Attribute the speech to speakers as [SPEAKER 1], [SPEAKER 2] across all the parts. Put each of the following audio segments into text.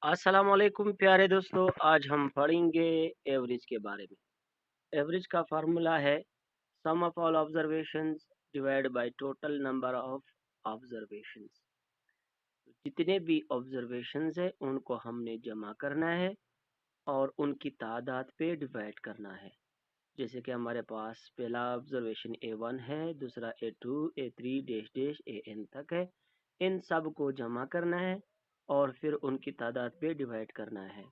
[SPEAKER 1] अस्सलाम वालेकुम प्यारे दोस्तों। आज हम पढ़ेंगे एवरेज के बारे में। एवरेज का फार्मूला है sum of all observations divide by total number of observations. जितने भी ऑब्जर्वेशंस है उनको हमने जमा करना है और उनकी तादाद पे डिवाइड करना है। जैसे कि हमारे पास पहला ऑब्जर्वेशन A1 है, दूसरा A2, A3 dash dash AN तक है। इन सब को जमा करना है और फिर उनकी तादाद पे डिवाइड करना है।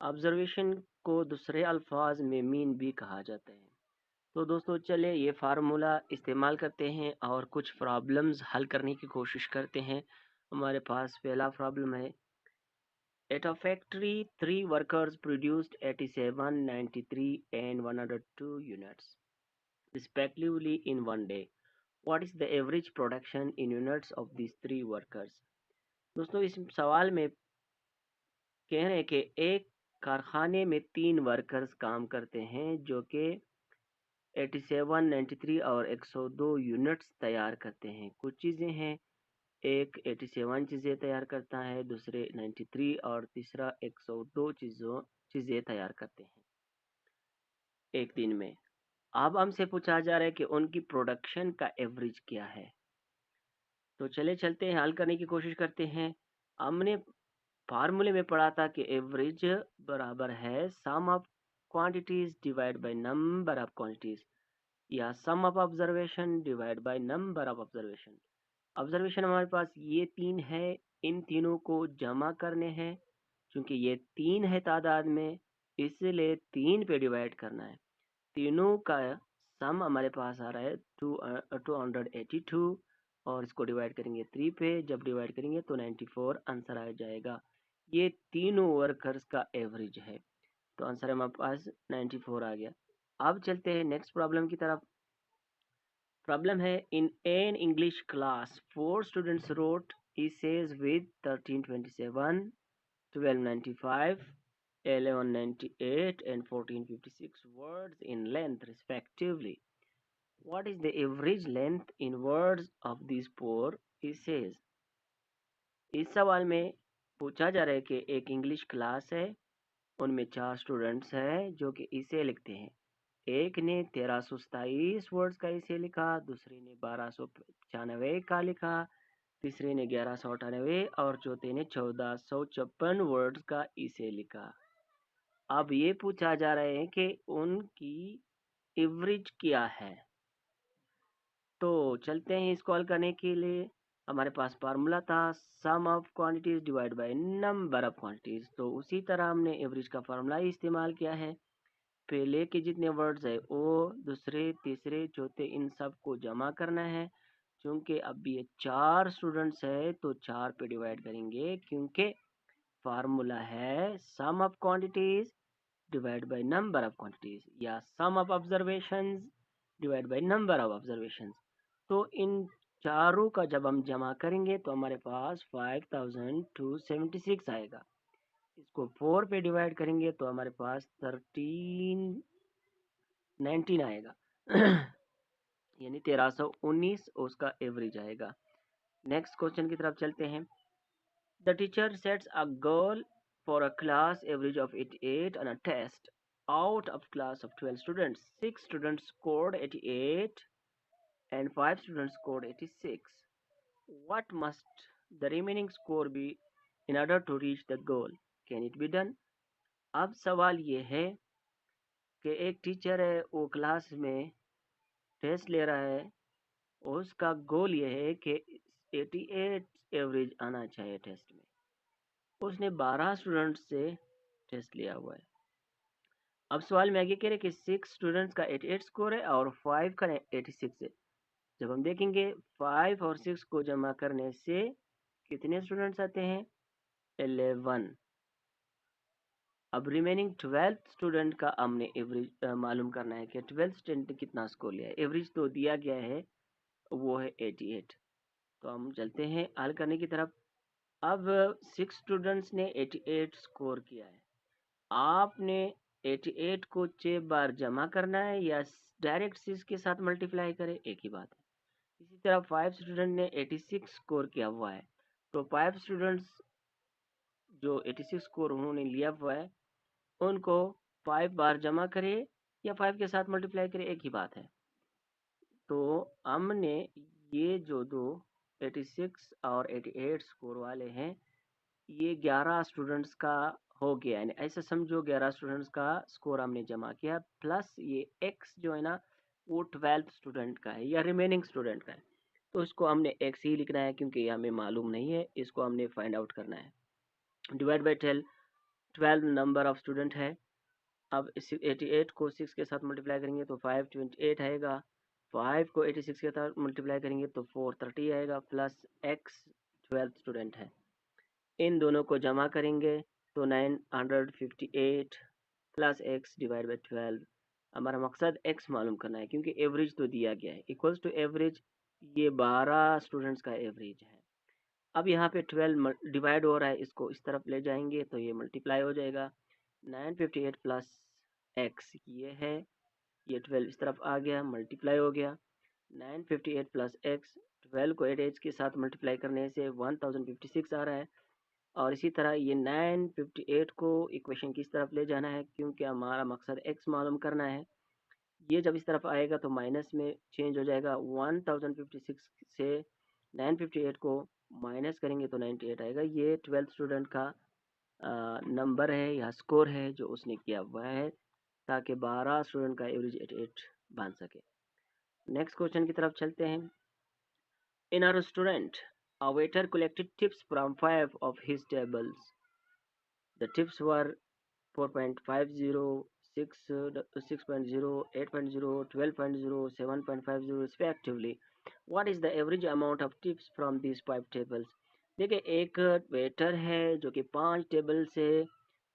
[SPEAKER 1] ऑब्जर्वेशन को दूसरे अल्फाज में मीन भी कहा जाता है। तो दोस्तों चले ये फार्मूला इस्तेमाल करते हैं और कुछ प्रॉब्लम्स हल करने की कोशिश करते हैं। हमारे पास पहला प्रॉब्लम है, at a factory 3 workers produced 87, 93 and 102 units respectively in one day. What is the average production in units of these 3 workers? दोस्तों इस सवाल में कह रहे हैं कि एक कारखाने में 3 वर्कर्स काम करते हैं जो कि 87, 93 और 102 यूनिट्स तैयार करते हैं। कुछ चीज़ें हैं, एक 87 चीज़ें तैयार करता है, दूसरे 93 और तीसरा 102 चीज़ें तैयार करते हैं एक दिन में। अब हमसे पूछा जा रहा है कि उनकी प्रोडक्शन का एवरेज क्या है। तो चले चलते हैं, हल करने की कोशिश करते हैं। हमने फार्मूले में पढ़ा था कि एवरेज बराबर है sum of quantities divide by number of quantities या sum of observation divide by number of observation. Observation हमारे पास ये 3 है, इन तीनों को जमा करने हैं। क्योंकि ये 3 है तादाद में, इसलिए 3 पे डिवाइड करना है। तीनों का सम हमारे पास आ रहा है 282 और इसको डिवाइड करेंगे 3 पे। जब डिवाइड करेंगे तो 94 आंसर आ जाएगा। ये तीनों वर्कर्स का एवरेज है, तो आंसर हमारे पास 94 आ गया। अब चलते हैं नेक्स्ट प्रॉब्लम की तरफ। प्रॉब्लम है, in an English class 4 students wrote essays with 1327, 1295, 1198 and 1456 words in length respectively. What is the average length in words of these 4 essays? इस सवाल में पूछा जा रहा है कि एक इंग्लिश क्लास है, उनमें 4 स्टूडेंट्स हैं जो कि इसे लिखते हैं। एक ने 1327 वर्ड्स का इसे लिखा, दूसरे ने 1295 का लिखा, तीसरे ने 1198 और चौथे ने 1456 वर्ड्स का इसे लिखा। अब ये पूछा जा रहा है कि उनकी एवरेज क्या है। तो चलते हैं इसको हल करने के लिए। हमारे पास फार्मूला था sum of quantities divide by number of quantities, तो उसी तरह हमने एवरेज का फार्मूला ही इस्तेमाल किया है। पहले के जितने वर्ड्स है वो दूसरे तीसरे चौथे इन सब को जमा करना है। क्योंकि अब ये 4 स्टूडेंट्स है तो 4 पे डिवाइड करेंगे, क्योंकि फार्मूला है sum of quantities divide by number of quantities या sum of observations divide by number of observations. तो इन चारों का जब हम जमा करेंगे तो हमारे पास 5276 आएगा। इसको 4 पे डिवाइड करेंगे तो हमारे पास 1319 आएगा यानी 1319 उसका एवरेज आएगा। नेक्स्ट क्वेश्चन की तरफ चलते हैं। The teacher sets a goal for a class average of 88 on a test. Out of class of 12 students, 6 students scored 88 and 5 students scored 86. What must the remaining score be in order to reach the goal? Can it be done? अब सवाल ये है कि एक teacher है, वो class में test ले रहा है, उसका गोल ये है कि 88 एवरेज आना चाहिए टेस्ट में। उसने 12 स्टूडेंट्स से टेस्ट लिया हुआ है। अब सवाल में आगे कह रहे कि 6 स्टूडेंट्स का 88 स्कोर है और 5 का 86 है। जब हम देखेंगे 5 और 6 को जमा करने से कितने स्टूडेंट्स आते हैं? 11। अब रिमेनिंग 12 स्टूडेंट का हमने एवरेज मालूम करना है कि 12 स्टूडेंट कितना स्कोर लिया है। एवरेज तो दिया गया है, वो है 88। तो हम चलते हैं हल करने की तरफ। अब 6 स्टूडेंट्स ने 88 स्कोर किया है। आपने 88 को 6 बार जमा करना है या डायरेक्ट 6 के साथ मल्टीप्लाई करें, एक ही बात है। इसी तरह 5 स्टूडेंट ने 86 स्कोर किया हुआ है, तो 5 स्टूडेंट्स जो 86 स्कोर उन्होंने लिया हुआ है उनको 5 बार जमा करे या 5 के साथ मल्टीप्लाई करे, एक ही बात है। तो हमने ये जो दो 86 और 88 स्कोर वाले हैं, ये 11 स्टूडेंट्स का हो गया, यानी ऐसा समझो 11 स्टूडेंट्स का स्कोर हमने जमा किया, प्लस ये x जो है ना वो 12 स्टूडेंट का है या रिमेनिंग स्टूडेंट का है। तो इसको हमने x ही लिखना है क्योंकि ये हमें मालूम नहीं है, इसको हमने फाइंड आउट करना है। Divide by 12 number of student है। अब 88 को 6 के साथ मल्टीप्लाई करेंगे तो 528 आएगा, 5 को 86 के साथ मल्टीप्लाई करेंगे तो 430 आएगा, प्लस x 12 स्टूडेंट है। इन दोनों को जमा करेंगे तो 958 प्लस x डिवाइड बाई 12। हमारा मकसद x मालूम करना है क्योंकि एवरेज तो दिया गया है, इक्वल्स टू एवरेज, ये 12 स्टूडेंट्स का एवरेज है। अब यहाँ पे 12 डिवाइड हो रहा है, इसको इस तरफ ले जाएंगे तो ये मल्टीप्लाई हो जाएगा। 958 प्लस x ये है, ये 12 इस तरफ आ गया, मल्टीप्लाई हो गया। 958 प्लस x, 12 को 8 के साथ मल्टीप्लाई करने से 1056 आ रहा है। और इसी तरह ये 958 को इक्वेशन की इस तरफ ले जाना है क्योंकि हमारा मकसद x मालूम करना है। ये जब इस तरफ आएगा तो माइनस में चेंज हो जाएगा, 1056 से 958 को माइनस करेंगे तो 98 आएगा। ये 12 स्टूडेंट का नंबर है या स्कोर है जो उसने किया हुआ है, ताकि 12 स्टूडेंट का एवरेज 88 बन सके। नेक्स्ट क्वेश्चन की तरफ चलते हैं। In our student, a waiter collected tips from 5 of his tables. The tips were 4.50, 6.0, 8.0, 12.0, 7.50 respectively. What is the average amount of tips from these 5 tables? देखिए, एक वेटर है जो कि 5 टेबल से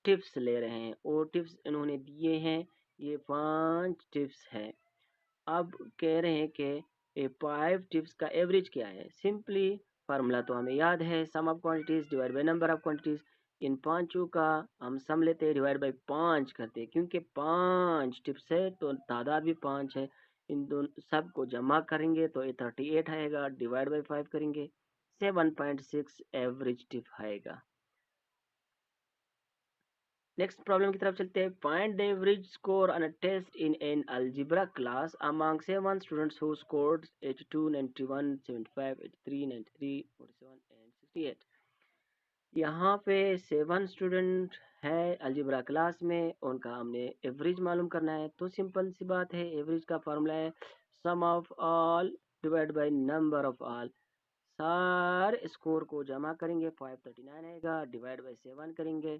[SPEAKER 1] टिप्स ले रहे हैं और टिप्स इन्होंने दिए हैं, ये 5 टिप्स है। अब कह रहे हैं कि ये 5 टिप्स का एवरेज क्या है। सिंपली फार्मूला तो हमें याद है, sum of quantities divide by number of quantities. इन पांचों का हम सम लेते हैं, डिवाइड बाय 5 करते हैं क्योंकि 5 टिप्स है तो तादाद भी 5 है। इन दोनों सब को जमा करेंगे तो ये 38 आएगा, डिवाइड बाय 5 करेंगे 7.6 एवरेज टिप आएगा। नेक्स्ट प्रॉब्लम की तरफ चलते हैं। Find the average score on a test in an algebra class among 7 students who scored 82, 91, 75, 83, 93, 47 and 68। यहाँ पे 7 स्टूडेंट है अलजेब्रा क्लास में, उनका हमने एवरेज मालूम करना है। तो सिंपल सी बात है, एवरेज का फार्मूला है sum of all divide by number of all. सारे स्कोर को जमा करेंगे 539 आएगा, डिवाइड बाय 7 करेंगे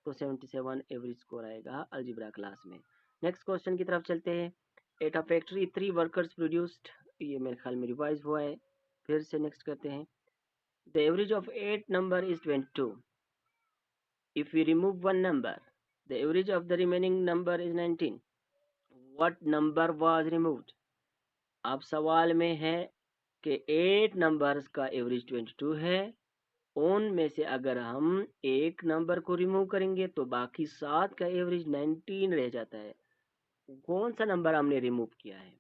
[SPEAKER 1] तो 77 एवरेज स्कोर आएगा अलजेब्रा क्लास में। नेक्स्ट क्वेश्चन की तरफ चलते हैं। At a factory 3 workers produced, ये मेरे ख्याल में रिवाइज हुआ है, फिर से नेक्स्ट करते हैं। The average of 8 number is 22। If we remove one number, the average of the remaining number is 19। What number was removed? अब सवाल में है कि 8 नंबर्स का एवरेज 22 है, उनमें से अगर हम एक नंबर को रिमूव करेंगे तो बाकी 7 का एवरेज 19 रह जाता है। कौन सा नंबर हमने रिमूव किया है?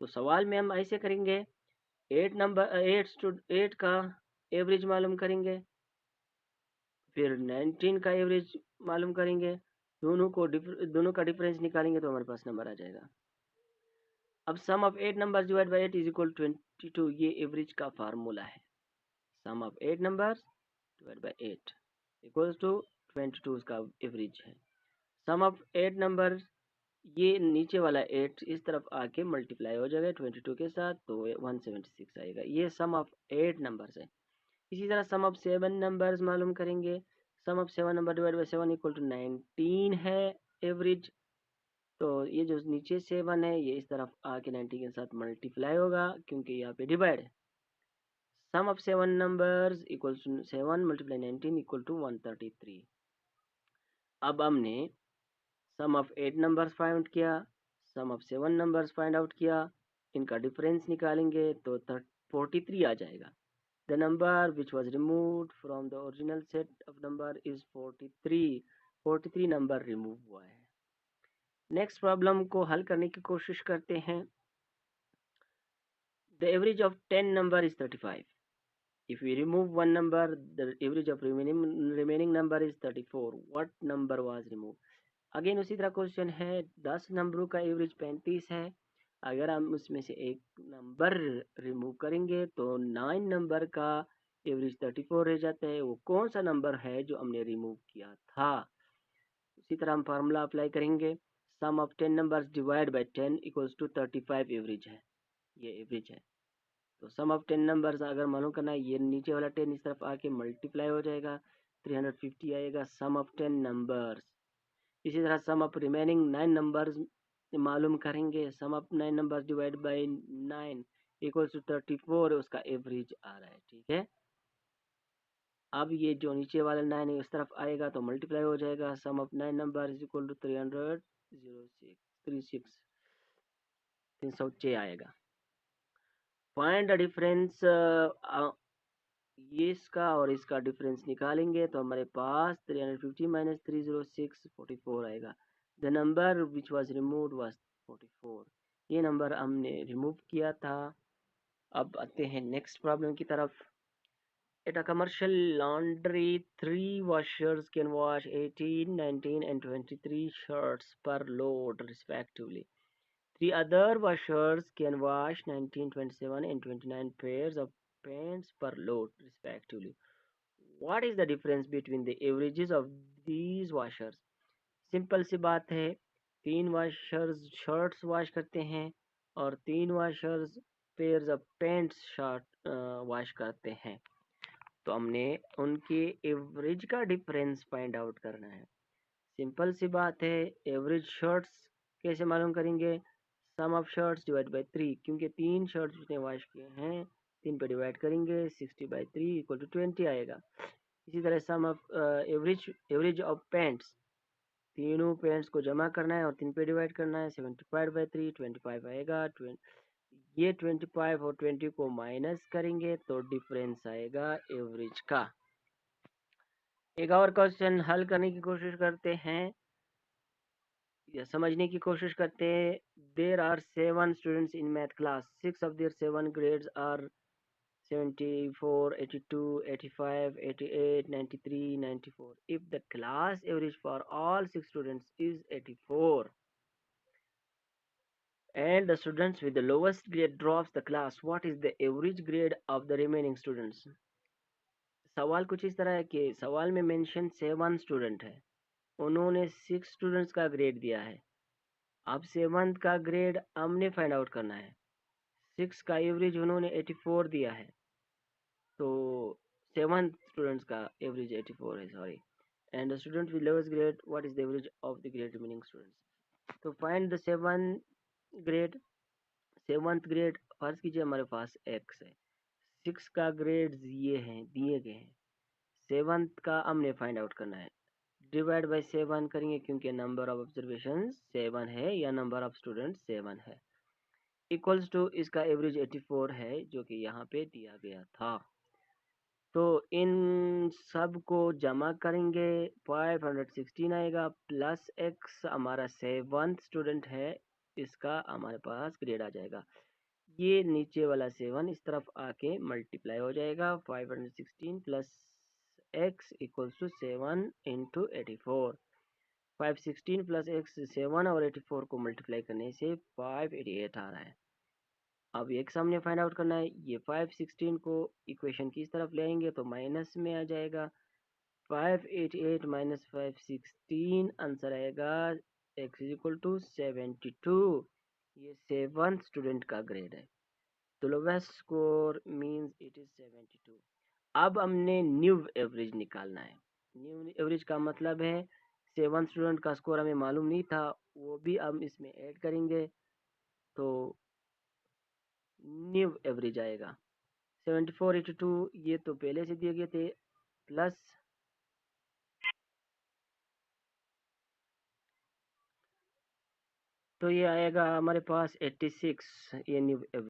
[SPEAKER 1] तो सवाल में हम ऐसे करेंगे, 8 का एवरेज मालूम करेंगे, फिर 19 का एवरेज मालूम करेंगे, दोनों का डिफरेंस निकालेंगे तो हमारे पास नंबर आ जाएगा। अब sum of 8 number divide by 8 is equal 22, ये एवरेज का फार्मूला है। Sum of 8 number divide by 8 equals to 22 का एवरेज है। सम ऑफ 8 नंबर, ये नीचे वाला 8 इस तरफ आके मल्टीप्लाई हो जाएगा 22 के साथ तो 176 आएगा। ये सम ऑफ 8 नंबर्स है। इसी तरह सम ऑफ 7 नंबर्स मालूम करेंगे। Sum of 7 number divide by 7 equal to 19 है एवरेज। तो ये जो नीचे 7 है ये इस तरफ आके 90 के साथ मल्टीप्लाई होगा क्योंकि यहाँ पे डिवाइड है। Sum of 7 numbers equal to 7 multiply 19 equal to 133। अब हमने सम ऑफ 8 नंबर्स फाइंड किया, sum of 7 numbers find out किया, इनका डिफरेंस निकालेंगे तो 43 आ जाएगा। The number which was removed from the original set of number is 43 number remove हुआ है। नेक्स्ट प्रॉब्लम को हल करने की कोशिश करते हैं। The average of 10 number is 35। If we remove one number, the average of remaining number is 34. What number was removed? Again उसी तरह क्वेश्चन है, 10 नंबरों का एवरेज 35 है। अगर हम उसमें से एक नंबर रिमूव करेंगे तो 9 नंबर का एवरेज 34 रह जाता है। वो कौन सा नंबर है जो हमने रिमूव किया था? उसी तरह हम फार्मूला अप्लाई करेंगे, sum of 10 numbers divide by 10 equals to 35 average है, ये एवरेज है। तो सम ऑफ 10 नंबर्स अगर मालूम करना है, ये नीचे वाला 10 इस तरफ आके मल्टीप्लाई हो जाएगा, 350 आएगा सम ऑफ 10 नंबर्स। इसी तरह सम ऑफ रिमेनिंग 9 नंबर्स मालूम करेंगे, sum of 9 numbers divide by 9 equals to 34, उसका एवरेज आ रहा है। ठीक है, अब ये जो नीचे वाला 9 है इस तरफ आएगा तो मल्टीप्लाई हो जाएगा, sum of 9 number is equal to 306 आएगा। फाइंड द डिफरेंस, ये इसका और इसका डिफरेंस निकालेंगे तो हमारे पास 350 माइनस 306 44 आएगा। The number which was removed was 44, ये नंबर हमने रिमूव किया था। अब आते हैं नेक्स्ट प्रॉब्लम की तरफ। At a commercial laundry, 3 washers can wash 18, 19 and 23 shirts per load respectively. 3 other washers can wash 19, 27 and 29 pairs of pants per load respectively. What is the difference between the averages of these washers? Simple सी बात है, 3 washers shirts wash करते हैं और 3 washers pairs of pants shirt wash करते हैं। तो हमने उनके एवरेज का डिफरेंस फाइंड आउट करना है। सिंपल सी बात है, एवरेज शर्ट्स कैसे मालूम करेंगे? Sum of shirts divide by 3, क्योंकि 3 शर्ट्स उसने वॉश किए हैं, 3 पे डिवाइड करेंगे, 60/3 इक्वल टू 20 आएगा। इसी तरह सम ऑफ एवरेज ऑफ पैंट्स, तीनों पैंट्स को जमा करना है और 3 पे डिवाइड करना है, 75/3 25 आएगा। ये 25 और 20 को माइनस करेंगे तो डिफरेंस आएगा एवरेज का। एक और क्वेश्चन हल करने की कोशिश करते हैं या समझने की कोशिश करते हैं। There are 7 students in math class, 6 of their 7 grades are 74, 82, 85, 88, 93, 94. If the class average for all 6 students is 84 and the students with the lowest grade drops the class, what is the average grade of the remaining students? सवाल कुछ इस तरह है कि सवाल में mention 7 student है, उन्होंने 6 स्टूडेंट्स का ग्रेड दिया है। अब 7th का ग्रेड हमने फाइंड आउट करना है। 6 का एवरेज उन्होंने 84 दिया है, तो 7th स्टूडेंट्स का एवरेज 84 है, sorry. And the student with lowest grade, what is the average of the grade remaining students? तो फाइंड द 7th ग्रेड। फर्ज कीजिए हमारे पास x है, 6 का ग्रेड ये हैं दिए गए हैं, 7th का हमने फाइंड आउट करना है। डिवाइड बाय 7 करेंगे क्योंकि नंबर ऑफ ऑब्जर्वेशन 7 है या नंबर ऑफ स्टूडेंट 7 है, इक्वल्स टू इसका एवरेज 84 है जो कि यहाँ पे दिया गया था। तो इन सब को जमा करेंगे, 516 आएगा, प्लस x हमारा 7th स्टूडेंट है, इसका हमारे पास ग्रेड आ जाएगा। ये नीचे वाला 7 इस तरफ आके मल्टीप्लाई हो जाएगा, 516 plus x equals to 7 into 84। 516 plus x 7 और 84 को मल्टीप्लाई करने से 588 आ रहा है। अब एक सामने फाइंड आउट करना है, ये 516 को इक्वेशन की इस तरफ ले आएंगे तो माइनस में आ जाएगा, 588 माइनस 516 आंसर आएगा x इज इक्वल टू 72। ये 7th स्टूडेंट का ग्रेड है, तो lowest score means it is 72। अब हमने न्यू एवरेज निकालना है। न्यू एवरेज का मतलब है 7th स्टूडेंट का स्कोर हमें मालूम नहीं था, वो भी हम इसमें ऐड करेंगे तो न्यू एवरेज आएगा 74, 82 ये तो पहले से दिए गए थे, प्लस तो ये आएगा हमारे पास 86, ये न्यू एवरेज।